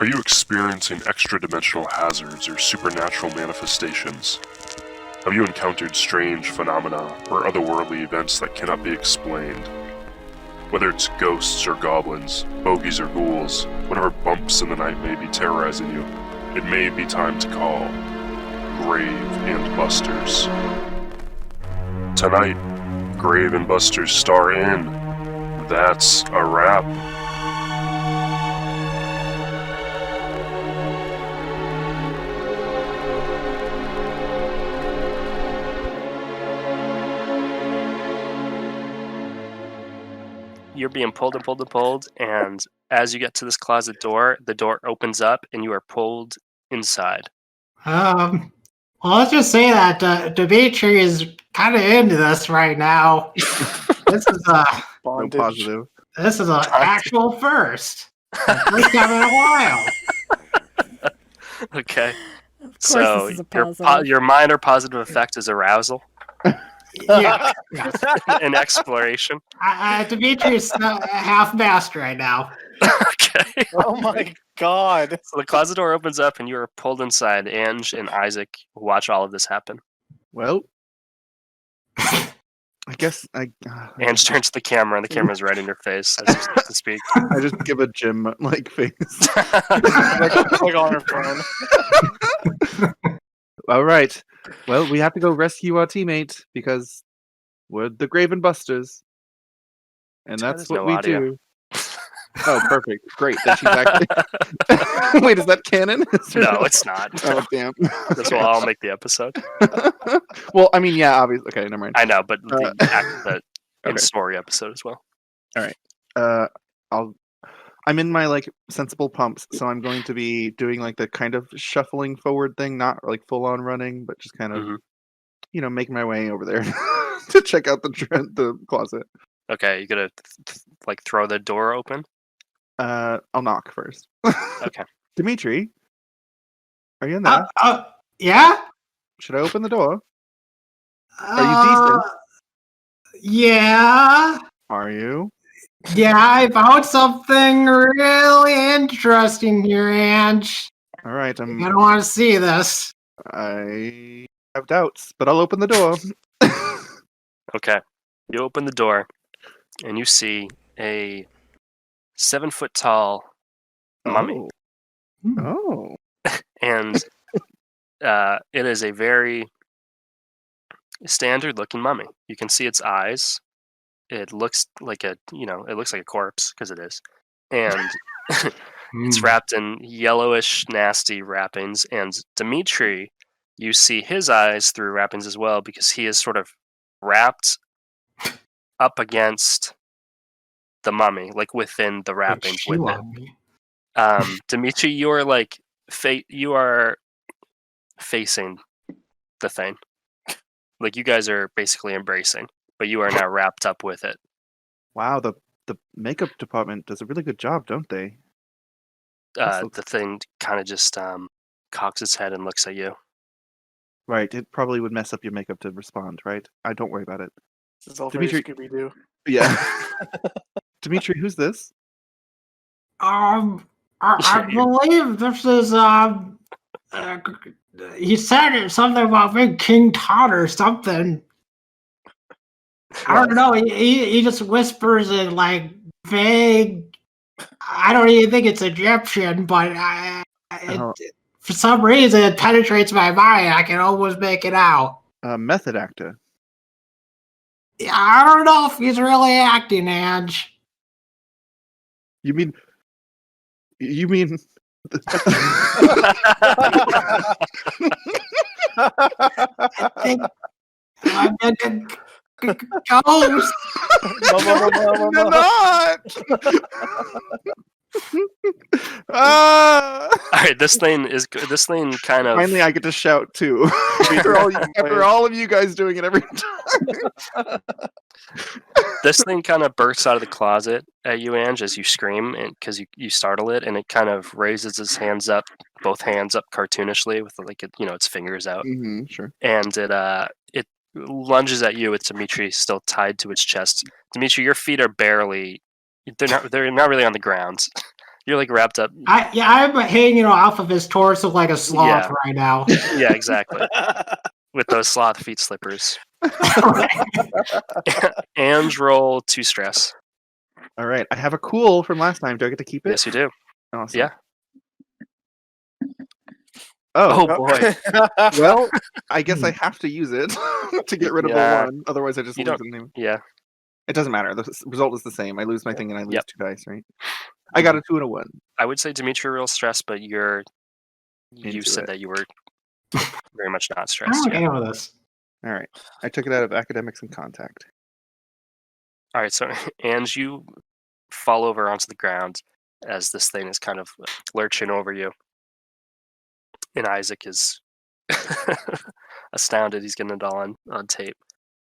Are you experiencing extra-dimensional hazards or supernatural manifestations? Have you encountered strange phenomena or otherworldly events that cannot be explained? Whether it's ghosts or goblins, bogies or ghouls, whatever bumps in the night may be terrorizing you, it may be time to call Grave and Busters. Tonight, Grave and Busters star in That's a Wrap. You're being pulled and pulled and pulled, and as you get to this closet door, the door opens up and you are pulled inside. Well, let's just say that Dimitri is kind of into this right now. This is a No positive. This is an actual first. First time in a while. Okay. Of course, So this is a positive. your minor positive effect is arousal Yeah. and exploration. Dimitri is half masked right now. Okay. Oh my god. So the closet door opens up and you are pulled inside. Ange and Isaac watch all of this happen. Well, I guess Ange turns to the camera and the camera is right in your face as you start to speak. I just give a Jim face. like on her phone. All right. Well, we have to go rescue our teammate because we're the Grave and Busters, and that's There's what no we audio. do. Oh, perfect. Great. That she's actually... Wait, is that canon? No, it's not. Oh, damn. This will all make the episode. Well, I mean, yeah, obviously. Okay, never mind. I know, but the Okay. story episode as well. I'm in my like sensible pumps, so I'm going to be doing like the kind of shuffling forward thing, not like full on running, but just kind of Mhm. making my way over there to check out the closet. Okay, you gonna like throw the door open? I'll knock first. Okay. Dimitri, are you in there? Yeah? Should I open the door? Are you decent? Yeah. Are you? Yeah, I found something really interesting here, Ange. All right. I don't want to see this. I have doubts, but I'll open the door. Okay. You open the door and you see a 7-foot tall mummy. Oh. And it is a very standard looking mummy. You can see its eyes. It looks like it looks like a corpse because it is. And it's wrapped in yellowish, nasty wrappings. And Dimitri, you see his eyes through wrappings as well because he is sort of wrapped up against the mummy, like within the wrappings with it. Dimitri, you're like you are facing the thing. Like you guys are basically embracing, but you are now wrapped up with it. Wow, the makeup department does a really good job, don't they? The thing kind of just cocks its head and looks at you. Right, it probably would mess up your makeup to respond, right? I don't worry about it. This is all Dimitri- very Scooby-Doo. Yeah. Dimitri, who's this? I believe this is he said something about being King Tut or something. I don't know. He just whispers in like vague. I don't even think it's Egyptian, but for some reason it penetrates my mind. I can almost make it out. Method actor. Yeah, I don't know if he's really acting, Ange. You mean? I think I'm a ghost. You're not. All right, this thing kind of Finally, I get to shout too. after all of you guys doing it every time. this thing kind of bursts out of the closet at you, Ange, as you scream, and because you startle it, and it kind of raises its hands up, both hands up cartoonishly with like its fingers out, Sure. and it lunges at you with Dimitri still tied to its chest. Dimitri, your feet are barely they're not really on the ground. You're like wrapped up. I'm hanging off of his torso like a sloth right now. Yeah, exactly. With those sloth feet slippers. And roll 2 stress. All right, I have a cool from last time. Do I get to keep it? Yes, you do. Awesome. Yeah. Oh, boy. Well, I guess I have to use it to get rid of the one. Otherwise, I just lose the name. Yeah. It doesn't matter. The result is the same. I lose my thing and I lose 2 dice, right? I got a 2 and a 1. I would say Dimitri real stressed, but you said that you were very much not stressed. I don't know this. All right. I took it out of academics and contact. All right, so and you fall over onto the ground as this thing is kind of lurching over you. And Isaac is astounded. He's getting it all on tape.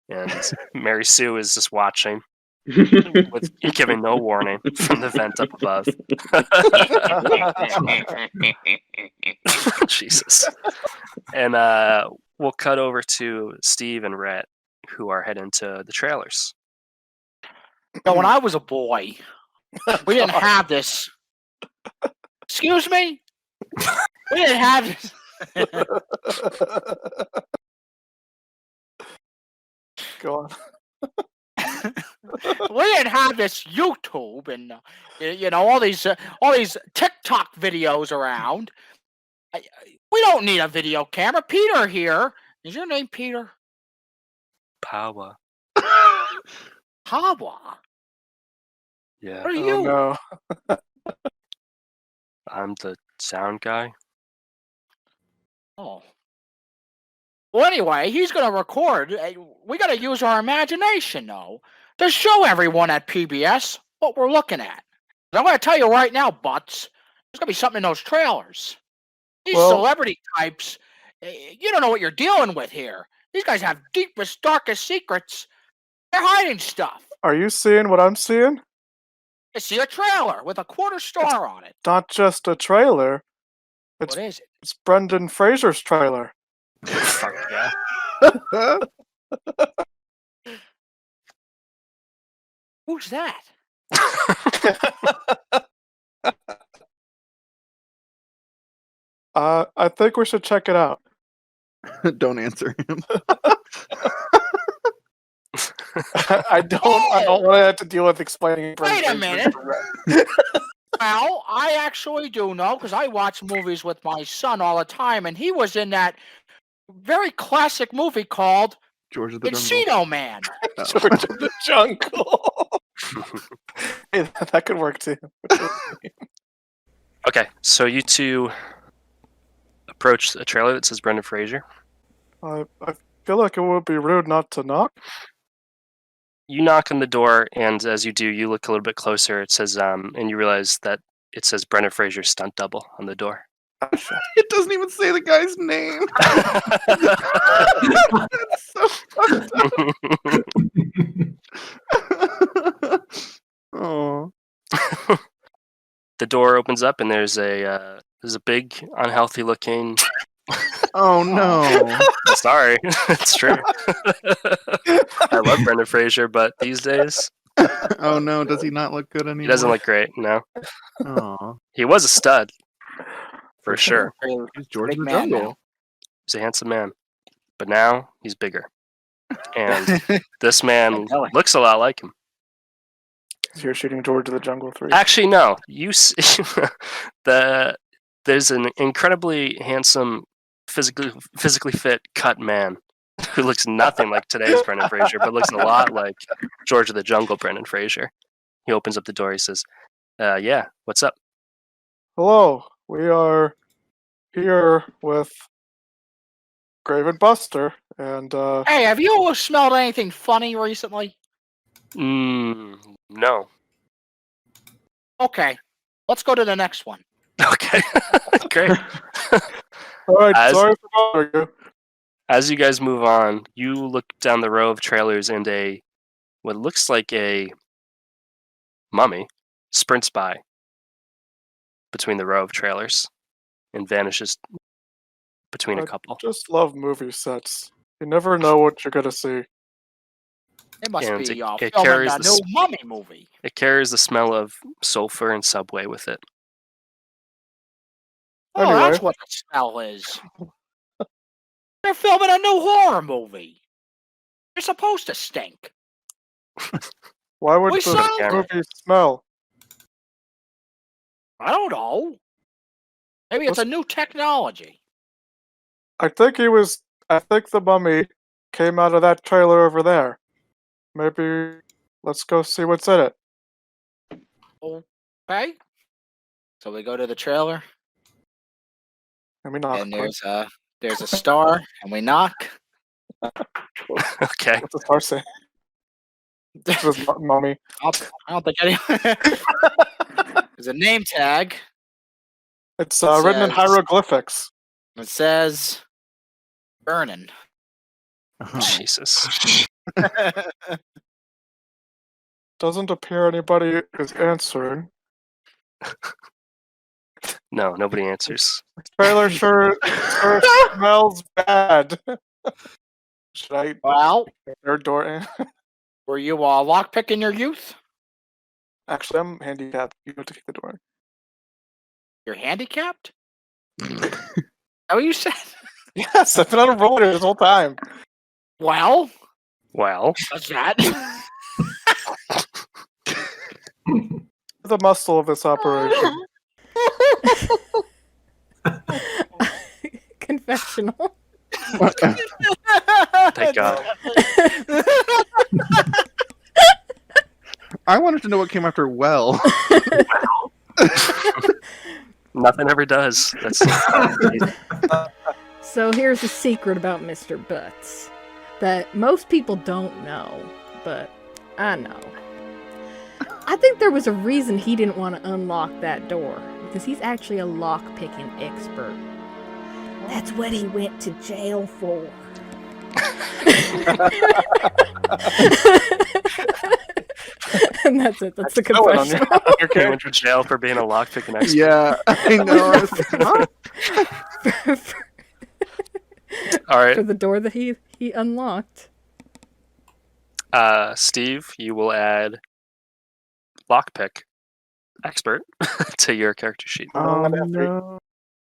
And Mary Sue is just watching, with giving no warning from the vent up above. Jesus. And we'll cut over to Steve and Rhett, who are heading to the trailers. Now, when I was a boy, we didn't have this. Excuse me? We didn't have this. Go on. We didn't have this YouTube and all these TikTok videos around. We don't need a video camera. Peter here. Is your name Peter? Power. Hawa. Yeah. What are you? No. I'm the sound guy. Oh. Well, anyway, he's going to record. We got to use our imagination, though, to show everyone at PBS what we're looking at. I'm going to tell you right now, Butts, there's going to be something in those trailers. These celebrity types, you don't know what you're dealing with here. These guys have deepest, darkest secrets. They're hiding stuff. Are you seeing what I'm seeing? I see a trailer with a quarter star on it. Not just a trailer. What is it? It's Brendan Fraser's trailer. Fuck yeah. Who's that? I think we should check it out. Don't answer him. I don't want to have to deal with explaining. Wait a minute. Well, I actually do know because I watch movies with my son all the time, and he was in that very classic movie called George of the Encino Jungle. Man. George of the Jungle. Hey, that could work too. Okay, so you two approach a trailer that says Brendan Fraser. I feel like it would be rude not to knock. You knock on the door, and as you do, you look a little bit closer. It says, and you realize that it says Brendan Fraser stunt double on the door. It doesn't even say the guy's name. That's so Oh. The door opens up, and there's a big, unhealthy looking. Oh no! Sorry, it's true. I love Brendan Fraser, but these days, Oh no! Does he not look good anymore? he doesn't look great. No, Oh, he was a stud for sure. he's George Big of the man Jungle. now. He's a handsome man, but now he's bigger, and this man looks a lot like him. So you're shooting George of the Jungle 3. Actually, no. There's an incredibly handsome, physically fit, cut man who looks nothing like today's Brendan Fraser, but looks a lot like George of the Jungle Brendan Fraser. He opens up the door. He says, "Yeah, what's up?" Hello, we are here with Grave and Buster, and Hey, have you smelled anything funny recently? No. Okay, let's go to the next one. Okay, great. all right, sorry for bothering you. As you guys move on, you look down the row of trailers, and what looks like a mummy sprints by between the row of trailers and vanishes between a couple. Just love movie sets. You never know what you're gonna see. It must And be it filming carries a new mummy movie. It carries the smell of sulfur and Subway with it. Oh, Anyway. that's what the smell is. They're filming a new horror movie. You're supposed to stink. Why would We the saw- movie smell? I don't know. Maybe it's a new technology. I think the mummy came out of that trailer over there. Maybe let's go see what's in it. Okay. So we go to the trailer, Let me knock. and there's a star, and we knock. Okay. What's the star say? This is mummy. I don't think anyone. There's a name tag. It's written in says- hieroglyphics. It says burning. Jesus. Doesn't appear anybody is answering. No, nobody answers. Trailer sure smells bad. Should I Well, their door in? were you lockpick in your youth? Actually, I'm handicapped. You have to kick the door in. You're handicapped? Is that what you said? Yes, I've been on a roller this whole time. Well, Well, what's that? The muscle of this operation. Confessional. thank God. I wanted to know what came after well. Nothing ever does. That's So here's a secret about Mr. Butts that most people don't know, but I know. I think there was a reason he didn't want to unlock that door, because he's actually a lock-picking expert. That's what he went to jail for. And that's it. That's the Going on confession. your he went to jail for being a lockpicking expert. Yeah, I know. I was like, huh? All right. For the door that he unlocked. Steve, you will add lockpick expert to your character sheet. Oh gonna have three. no.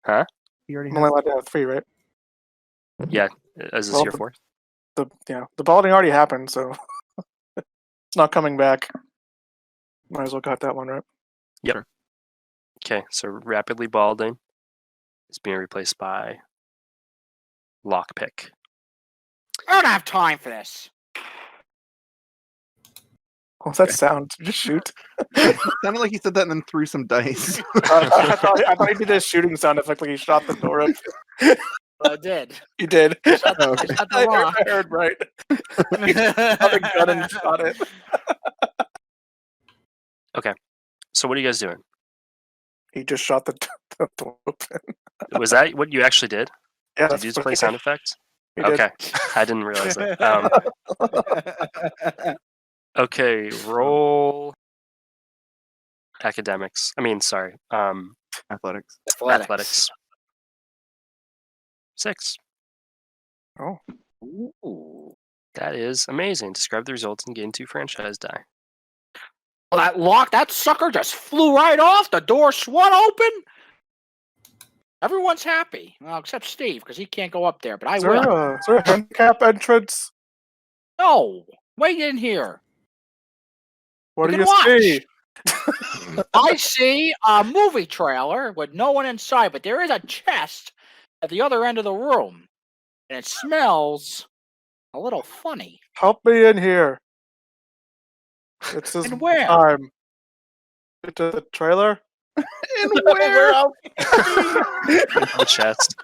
Huh? You already I'm have. only allowed to have 3, right? Is this Well, your fourth? The balding already happened, so it's not coming back. Might as well cut that one, right? Okay, so rapidly balding is being replaced by lockpick. I don't have time for this. What's that sound? Just shoot. Sounded like he said that and then threw some dice. I thought he did a shooting sound effect like he shot the door up. Well, I did. He did. Shut Oh, okay. the I lock. heard right. He shot a gun and shot it. So what are you guys doing? He just shot the door open. Was that what you actually did? Yeah, Did you just play sound effects? He did. Okay, I didn't realize that. Okay, roll academics. Athletics. Athletics. 6. Oh. Ooh. That is amazing. Describe the results and gain 2 franchise die. Well, that sucker just flew right off. The door swung open. Everyone's happy. Well, except Steve, because he can't go up there, but I Is will. there a handicap entrance? No, wait in here. What do You you can see? I see a movie trailer with no one inside, but there is a chest at the other end of the room, and it smells a little funny. Help me in here. It's his And where? time. Into the trailer? And where? else? The chest.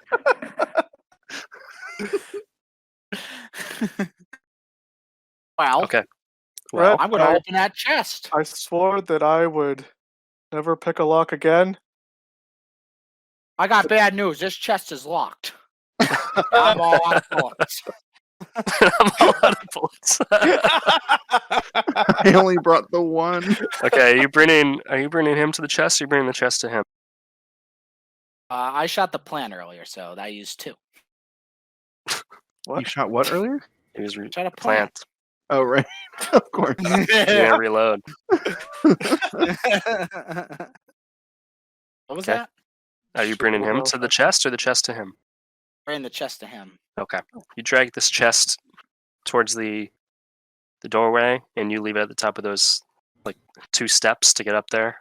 Well, Okay. Well, Rhett, I'm going to open that chest. I swore that I would never pick a lock again. I got bad news. This chest is locked. I'm all out of bullets. I'm all out of bullets. I only brought the one. Okay, are you bringing him to the chest or are you bringing the chest to him? I shot the plant earlier, so I used 2. What? You shot what earlier? He was Shot a plant. Oh, right. Of course. Yeah, reload. What was Okay. that? Are you bringing him to the chest or the chest to him? Bring the chest to him. Okay. You drag this chest towards the doorway, and you leave it at the top of those 2 steps to get up there.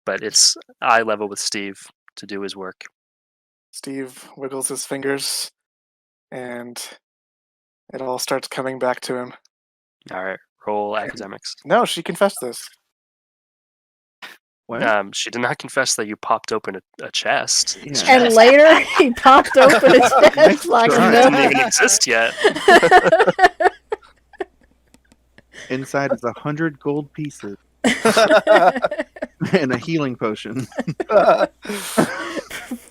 But it's eye level with Steve to do his work. Steve wiggles his fingers, and it all starts coming back to him. All right. Roll academics. No, she confessed this. What? She did not confess that you popped open a chest. Yeah. And later he popped open his chest like try. It no. didn't even exist yet. Inside is 100 gold pieces and a healing potion.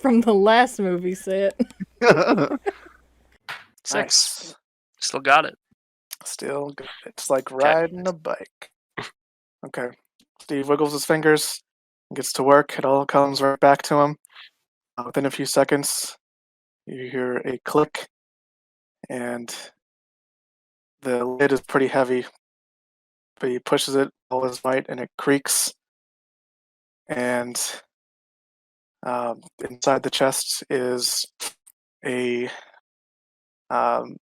From the last movie set. 6. Nice. Still got it. Still good. It's like riding a bike. Okay. Steve wiggles his fingers, gets to work. It all comes right back to him. Within a few seconds, you hear a click, and the lid is pretty heavy, but he pushes it all his might, and it creaks. And inside the chest is a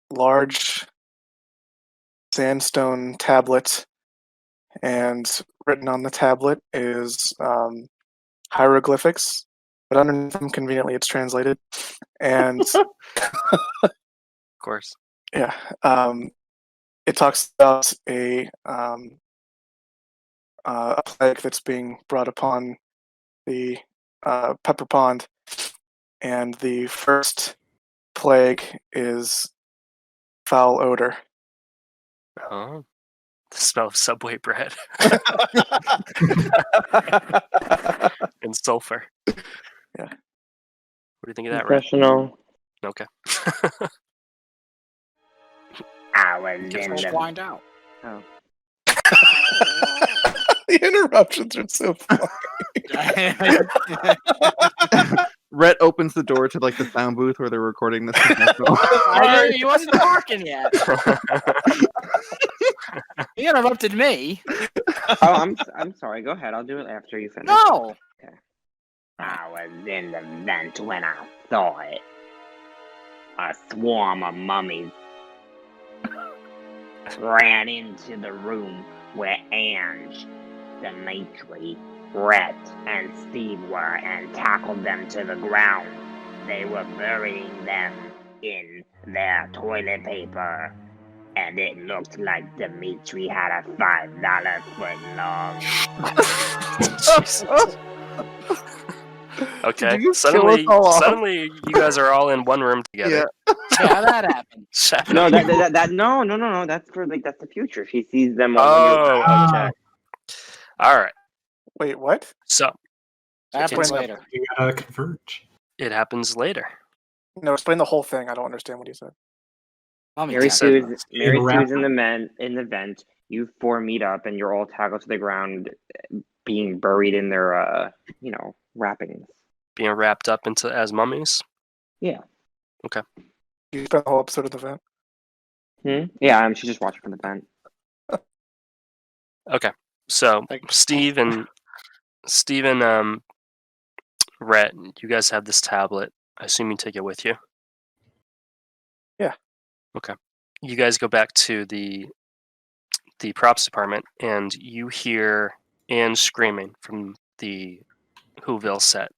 large sandstone tablet, and written on the tablet is hieroglyphics, but underneath them, conveniently, it's translated. And Of course. yeah, it talks about a plague that's being brought upon the Pepper Pond, and the first plague is foul odor. Oh. The smell of Subway bread and sulfur. Yeah. What do you think of that, Rhett? Professional. Okay. I was Just in won't the. find out. Oh. The interruptions are so funny. Rhett opens the door to the sound booth where they're recording this. I knew he wasn't talking yet. He interrupted me. Oh, I'm sorry. Go ahead. I'll do it after you finish. No. I was in the vent when I saw it. A swarm of mummies ran into the room where Ange, Dimitri, Rhett, and Steve were and tackled them to the ground. They were burying them in their toilet paper, and it looked like Dimitri had a $5 foot long. Okay. Did you Suddenly, kill us all off? suddenly, you guys are all in one room together. Yeah, that happened. Shannon. No, no. That's for that's the future. She sees them all. Oh, okay. All right. Wait, what? So That happens Explain later. You gotta converge. it happens later. No, explain the whole thing. I don't understand what you said. Mummy Mary time. Sue's wrap in the vent. You 4 meet up, and you're all tackled to the ground, being buried in their wrappings. Being wrapped up into as mummies. You spent the whole episode of the vent. Yeah, she's just watching from the vent. Okay. So Steve and Rhett, you guys have this tablet. I assume you take it with you. Yeah. Okay. You guys go back to the props department, and you hear Anne screaming from the Whoville set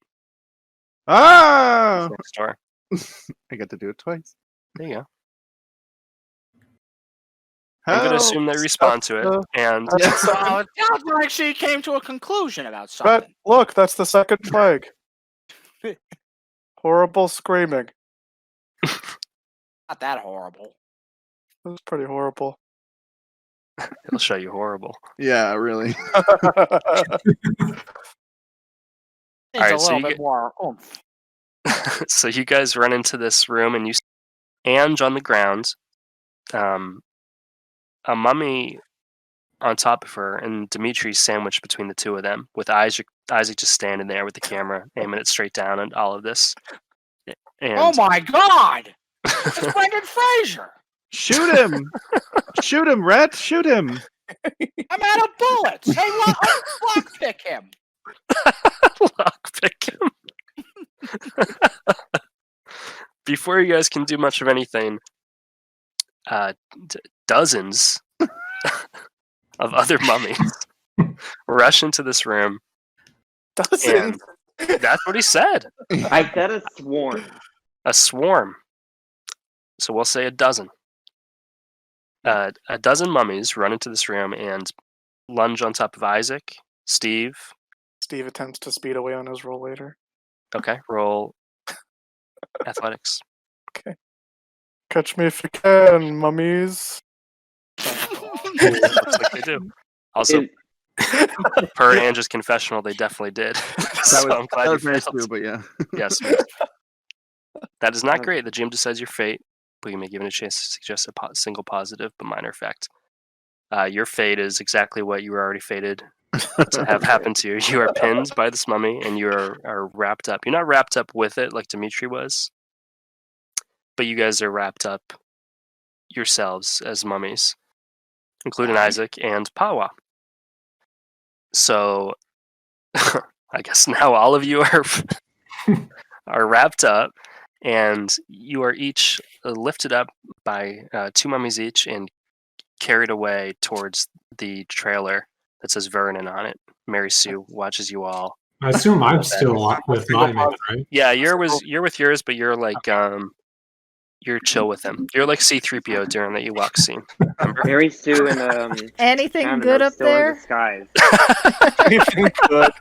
Ah! next door. I got to do it twice. There you go. I'm going to assume they respond to it, and So it sounds like she came to a conclusion about something. But look, that's the second plague. Horrible screaming. Not that horrible. It was pretty horrible. it'll show you horrible. Yeah, really. It's Alright, a so little you bit get- more oomph. So you guys run into this room, and you see Ange on the ground, a mummy on top of her, and Dimitri's sandwiched between the two of them, with Isaac just standing there with the camera, aiming it straight down at all of this. And Oh my god! It's Brendan Fraser! Shoot him! Shoot him, Rhett! Shoot him! I'm out of bullets! Hey, lockpick him! lockpick him. Before you guys can do much of anything, dozens of other mummies rush into this room. Doesn't. And that's what he said. I said a swarm. A swarm. So we'll say a dozen. A dozen mummies run into this room and lunge on top of Isaac, Steve. Steve attempts to speed away on his roll later. Okay, roll athletics. Okay. Catch me if you can, mummies. Looks like they do. Also, per Andrew's confessional, they definitely did. So I'm glad you nice failed. too, but yeah. Yes. That is not great. The GM decides your fate, but you may give it a chance to suggest a single positive but minor effect. Your fate is exactly what you were already fated to have happen to you. You are pinned by this mummy, and you are wrapped up. You're not wrapped up with it like Dimitri was, but you guys are wrapped up yourselves as mummies, including Isaac and Pawa. So, I guess now all of you are wrapped up, and you are each lifted up by 2 mummies each and carried away towards the trailer that says Vernon on it. Mary Sue watches you all. I assume I'm still with my man, right? Yeah, you're with yours, but you're like you're chill with him. You're like C-3PO during the Ewok scene. Remember? Mary Sue and Anything Shannon good are up still in there? disguise. Anything good?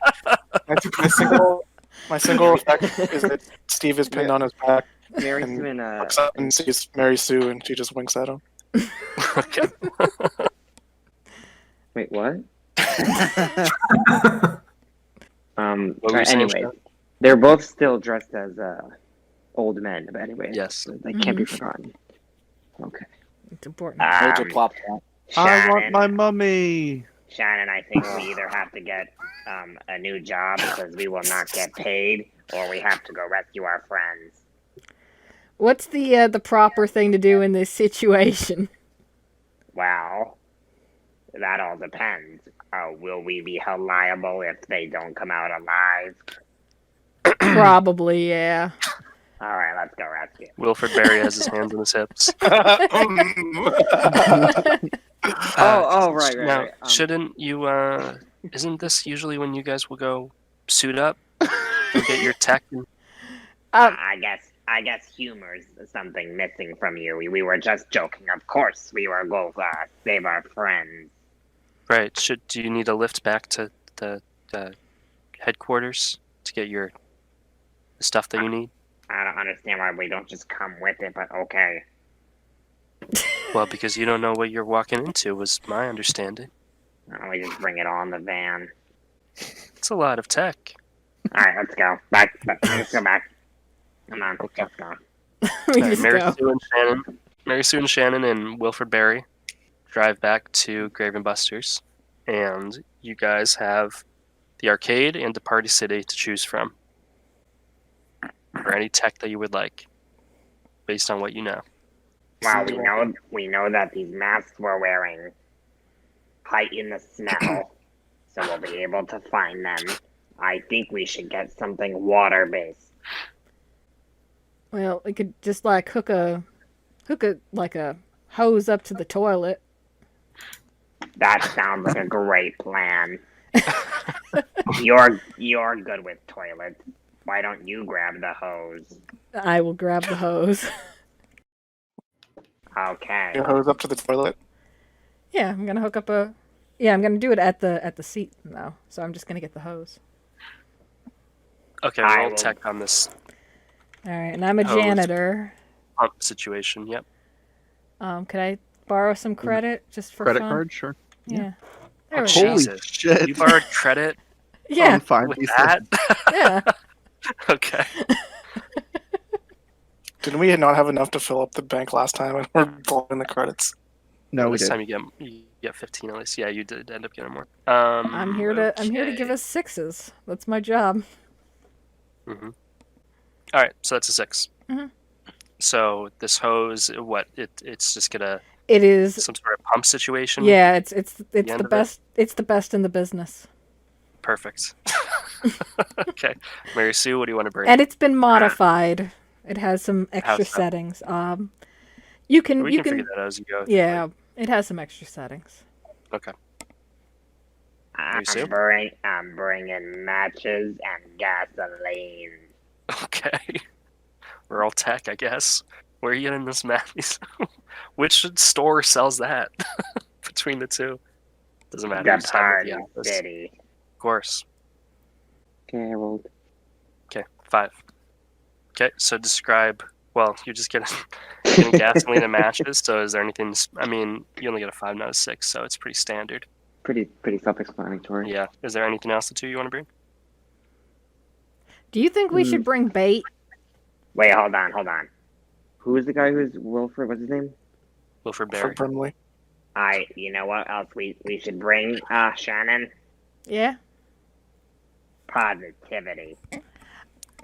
My single effect is that Steve is pinned on his back Mary and Sue and looks up and sees Mary Sue, and she just winks at him. Okay. wait, what? What were you saying, Anyway, Shannon? they're both still dressed as old men, but anyway, Yes. they can't be forgotten. Okay. It's important. Major plot point. I want Shannon, my mummy. Shannon, I think we either have to get a new job because we will not get paid, or we have to go rescue our friends. What's the proper thing to do in this situation? Well, that all depends. Will we be held liable if they don't come out alive? Probably, yeah. All right, let's go rescue. Wilfred Berry has his hands on his hips. Right. Now, shouldn't you? Isn't this usually when you guys will go suit up and get your tech? I guess humor's something missing from you. We were just joking. Of course, we were going to save our friends. Right. Do you need a lift back to the headquarters to get your stuff that you need? I don't understand why we don't just come with it, but okay. Well, because you don't know what you're walking into, was my understanding. We just bring it all in the van. It's a lot of tech. All right, let's go. Let's go back. Come on, Okay. let's go. We just Mary go. Sue and Shannon and Wilfred Berry drive back to Grave and Busters, and you guys have the arcade and the Party City to choose from for any tech that you would like, based on what you know. Wow, we know that these masks we're wearing heighten the smell, so we'll be able to find them. I think we should get something water-based. Well, we could just like hook a like a hose up to the toilet. That sounds like a great plan. You're good with toilets. Why don't you grab the hose? I will grab the hose. Okay. You hose up to the toilet. Yeah, I'm gonna hook up a. Yeah, I'm gonna do it at the seat though. So I'm just gonna get the hose. Okay, I roll will- tech on this All right, and I'm a Hose. janitor. pump situation. Yep. Could I borrow some credit just for Credit fun? card, sure. Yeah. There we Holy go. Jesus. shit! You borrowed credit Yeah, Fine, with he that? yeah. Okay. Didn't we not have enough to fill up the bank last time, and we're blowing the credits? No, we This did. time you get 15 at least. Yeah, you did end up getting more. I'm here to give us sixes. That's my job. Mm-hmm. All right, so that's a 6. Mhm. So this hose, it's just gonna It is. some sort of pump situation. Yeah, it's end the of it? best. It's the best in the business. Perfect. Okay. Mary Sue, what do you want to bring? And it's been modified. It has some extra so? settings. You can We can figure that out as you go. Yeah, it has some extra settings. Okay. I'm Sue? bringing matches and gasoline. Okay. We're all tech, I guess. Where are you getting this matches? Which store sells that? Between the two. Doesn't matter. The You just have it at the Party office. City. Of course. Okay, I rolled. Okay, 5. Okay, so describe. Well, you're just getting gasoline and matches. So is there anything? I mean, you only get a 5, not a 6, so it's pretty standard. Pretty self-explanatory. Yeah. Is there anything else the two you want to bring? Do you think we should bring bait? Wait, hold on. Who is the guy who's Wilfred? What's his name? Wilfred For Berry. Brimley. You know what else we should bring, Shannon? Yeah. Positivity.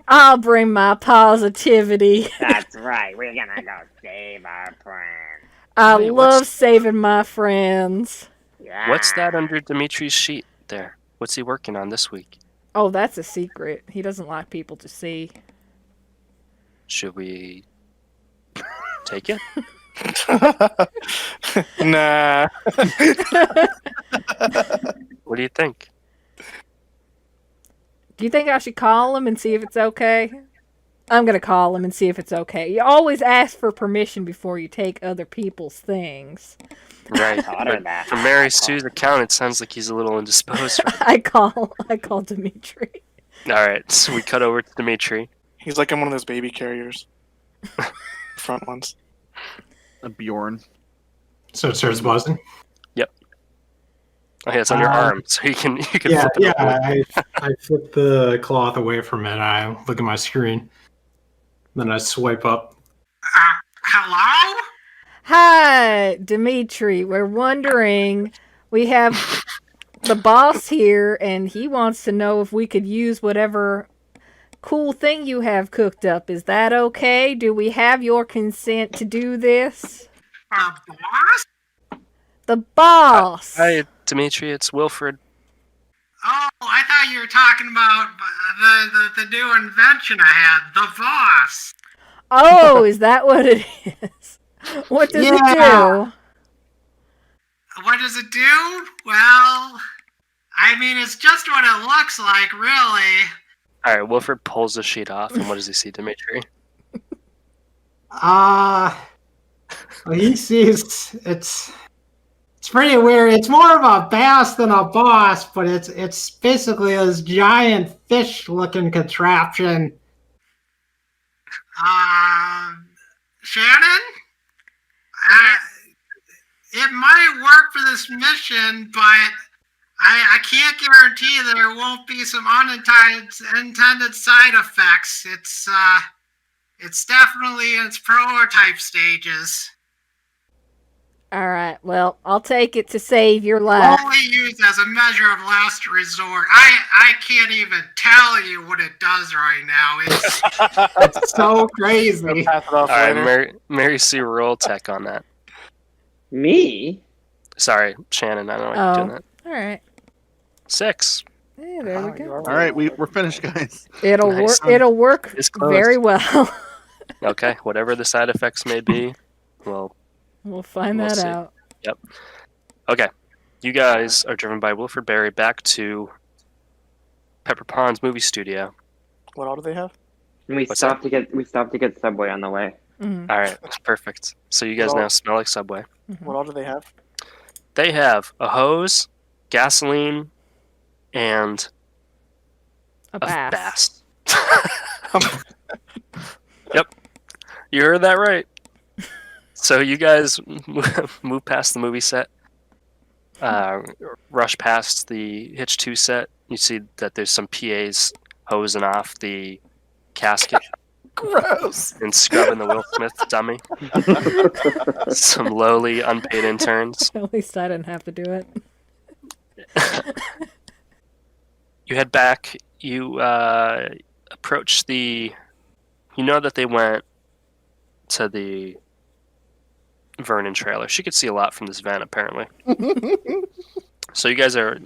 I'll bring my positivity. That's right. We're gonna go save our friend. I Wait, love saving my friends. Yeah. What's that under Dimitri's sheet there? What's he working on this week? Oh, that's a secret. He doesn't like people to see. Should we take it? Nah. What do you think? Do you think I should call him and see if it's okay? I'm going to call him and see if it's okay. You always ask for permission before you take other people's things. Right. Taught her But that. from Mary Sue's account, it sounds like he's a little indisposed. I call Dimitri. All right, so we cut over to Dimitri. He's like in one of those baby carriers. Front ones. A Bjorn. So it starts buzzing. Oh, yeah, it's on your arm, so you can Yeah, flip it yeah. over. I flip the cloth away from it. I look at my screen. Then I swipe up. Hello? Hi, Dimitri. We're wondering, we have the boss here, and he wants to know if we could use whatever cool thing you have cooked up. Is that okay? Do we have your consent to do this? Boss? The boss. Hi, Dimitri. It's Wilfred. Oh, I thought you were talking about the new invention I had, the boss. Oh, is that what it is? What does it do? What does it do? Well, I mean, it's just what it looks like, really. All right, Wilfred pulls the sheet off, and what does he see, Dimitri? Well, he sees it's pretty weird. It's more of a bass than a boss, but it's basically this giant fish-looking contraption. Shannon? It might work for this mission, but I can't guarantee there won't be some unintended side effects. It's definitely in its prototype stages. All right, well, I'll take it to save your life. Only used as a measure of last resort. I can't even tell you what it does right now. It's so crazy. Pass it off All right, later. Mary Sue, roll tech on that. Me? Sorry, Shannon. I don't know why you're doing that. All right. 6. Yeah, there we You go. are All right, we're finished, guys. It'll Nice. work. It'll work It's close. very well. Okay, whatever the side effects may be, well, We'll find We'll that see. out. Yep. Okay. You guys are driven by Wilfred Berry back to Pepper Pond's movie studio. What all do they have? We What's stopped to get Subway on the way. Mhm. All right, perfect. So you guys Well- now smell like Subway. What all do they have? They have a hose, gasoline, and A a bass. bass. Yep. You heard that right. So you guys move past the movie set, rush past the Hitch 2 set. You see that there's some PAs hosing off the casket Gross. and scrubbing the Will Smith dummy. Some lowly unpaid interns. At least I didn't have to do it. You head back. You approach the... You know that they went to the Vernon trailer. She could see a lot from this van, apparently. So you guys are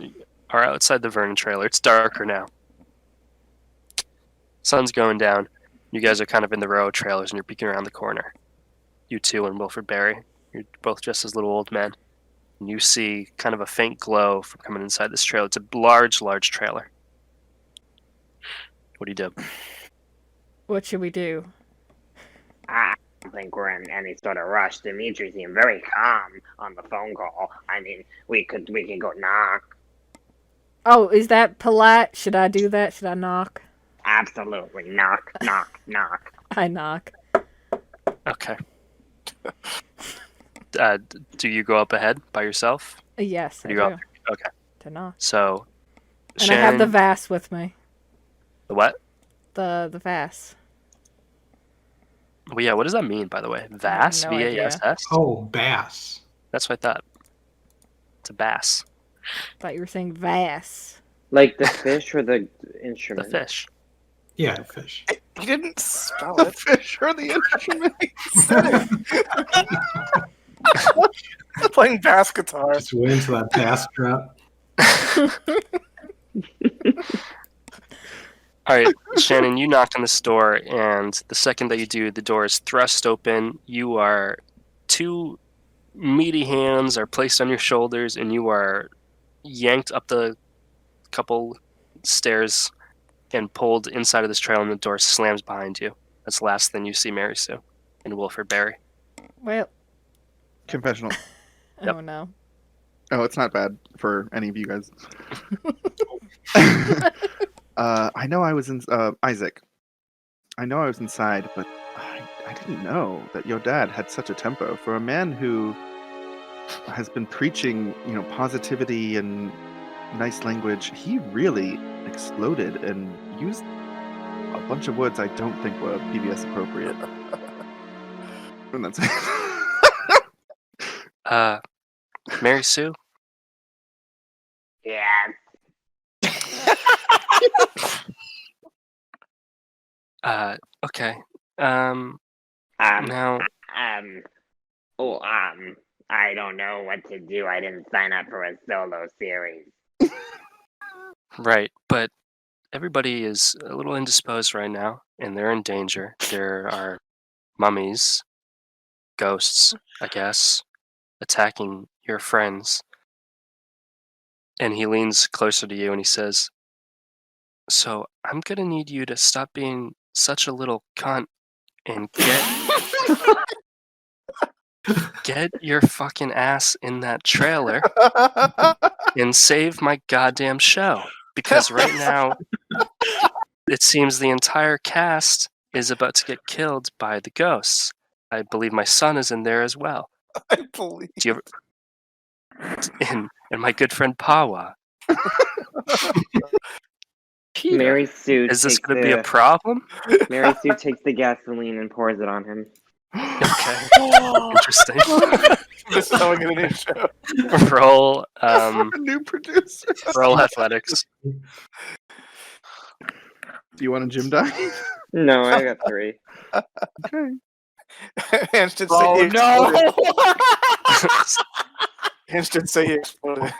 outside the Vernon trailer. It's darker now. Sun's going down. You guys are kind of in the row of trailers, and you're peeking around the corner. You two and Wilfred Berry. You're both dressed as little old men. And you see kind of a faint glow from coming inside this trailer. It's a large trailer. What do you do? What should we do? I don't think we're in any sort of rush. Dimitri seemed very calm on the phone call. I mean, we could go knock. Oh, is that polite? Should I do that? Should I knock? Absolutely. Knock, knock, knock. I knock. Okay. Do you go up ahead by yourself? Yes, Or I do do. you go up? Okay. To knock. So, And I have the Shannon, vase with me. the what? The vase. Well, yeah. What does that mean, by the way? Vass? no idea. V-A-S-S? Oh, bass. That's what I thought. It's a bass. Thought you were saying vase. Like the fish or the The instrument? fish. Yeah, fish. He didn't spell The it. fish or the instrument? Playing bass guitar. Just went into that bass drop. All right, Shannon, you knocked on this door, and the second that you do, the door is thrust open. You are two meaty hands are placed on your shoulders, and you are yanked up the couple stairs and pulled inside of this trailer, and the door slams behind you. That's the last thing you see Mary Sue and Wilfred Berry. Well, Confessional. Yep. oh no. Oh, it's not bad for any of you guys. I know I was in Isaac. I know I was inside, but I didn't know that your dad had such a temper. For a man who has been preaching, positivity and nice language, he really exploded and used a bunch of words I don't think were PBS appropriate. And that's it. Mary Sue? Yeah. Okay. Now, I don't know what to do. I didn't sign up for a solo series. right, but everybody is a little indisposed right now, and they're in danger. There are mummies, ghosts, I guess, attacking your friends. And he leans closer to you and he says, "So I'm gonna need you to stop being such a little cunt and get your fucking ass in that trailer and save my goddamn show. Because right now, it seems the entire cast is about to get killed by the ghosts. I believe my son is in there as well. I believe. Do you ever... and my good friend Pawa. Peter, Mary Sue. is this takes going to be a the- problem? Mary Sue takes the gasoline and pours it on him. Okay, interesting. This is how I get a new show. Roll, A new producer. roll athletics. Do you want a gym die? No, I got 3. Okay. Hans did say Oh he exploded. no! Hans did say he exploded.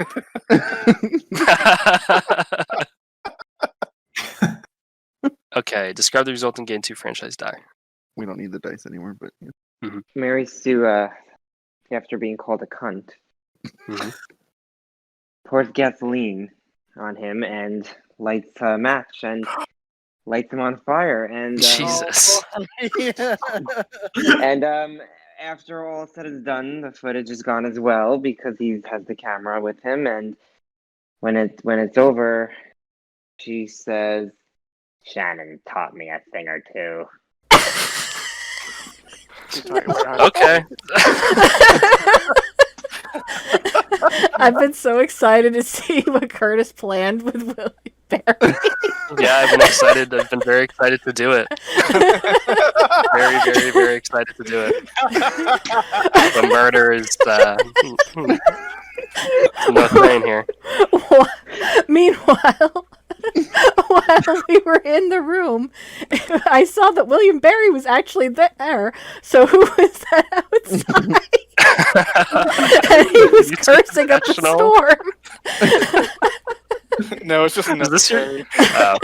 Okay, describe the result and gain 2 franchise die. We don't need the dice anymore, but yeah. Mary Sue, after being called a cunt, Mhm. pours gasoline on him and lights a match and lights him on fire. And Jesus. and after all said is done, the footage is gone as well because he has the camera with him. And when it's over, she says, Shannon taught me a thing or two. Okay. I've been so excited to see what Curtis planned with William Berry. Yeah, I've been excited. I've been very excited to do it. Very, very, very excited to do it. The murder is no thing here. Meanwhile, while we were in the room, I saw that William Berry was actually there. So who was that outside? And he was You cursing up a professional. storm. No, it's just Is this your- necessary. Oh,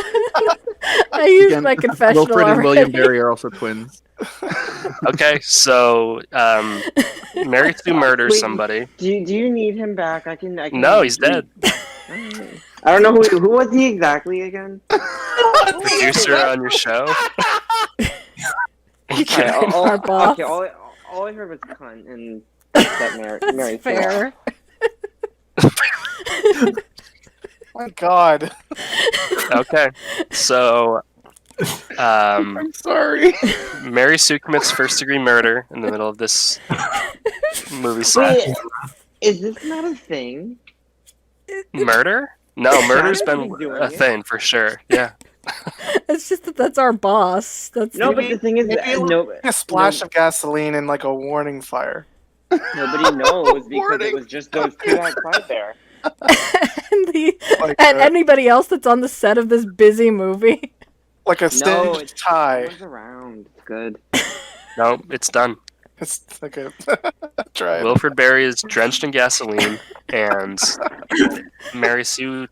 I used Again, my confessional Wilfred and already. William Berry are also twins. okay, so Mary Sue murders Wait, somebody. Do you need him back? I can. No, he's dead. Alright. I don't know who was he exactly again. Producer on your show. Okay, Our boss. okay, all I heard was cunt and that Mary. That's fair. Oh my God. Okay, so I'm sorry. Mary Sue commits first-degree murder in the middle of this movie set. Wait, is this not a thing? Murder? No, murder's Shannon's been doing a it. thing for sure. Yeah. It's just that that's our boss. That's No, but the thing is, A splash of gasoline and like a warning fire. nobody knows because it was just those two outside there. and anybody else that's on the set of this busy movie. Like a No, stitched it's tie. it was around. It's good. No, it's done. It's like a try. Wilfred Berry is drenched in gasoline, and Mary Sue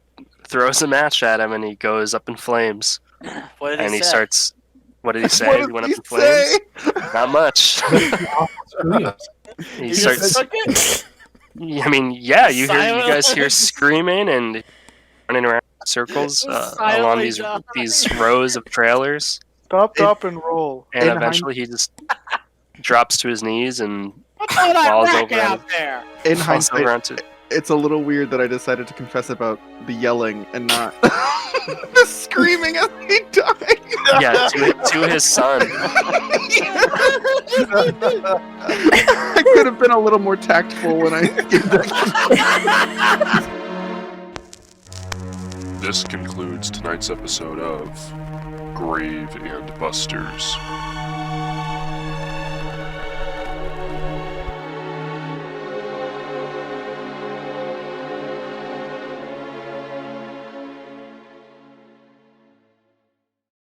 throws a match at him, and he goes up in flames. What did And he say? starts. What did he say? What He did went up he in flames. Not much. He You starts. just took it? I mean, yeah, you guys hear Silence. screaming and running around in circles along these rows of trailers, Stop and roll. and In eventually he just drops to his knees and What's all that Falls racket over out there? In falls over hindsight, onto. it's a little weird that I decided to confess about the yelling and not the screaming as he died. Yeah, to his son. I could have been a little more tactful when I gave that. This concludes tonight's episode of Grave and Busters.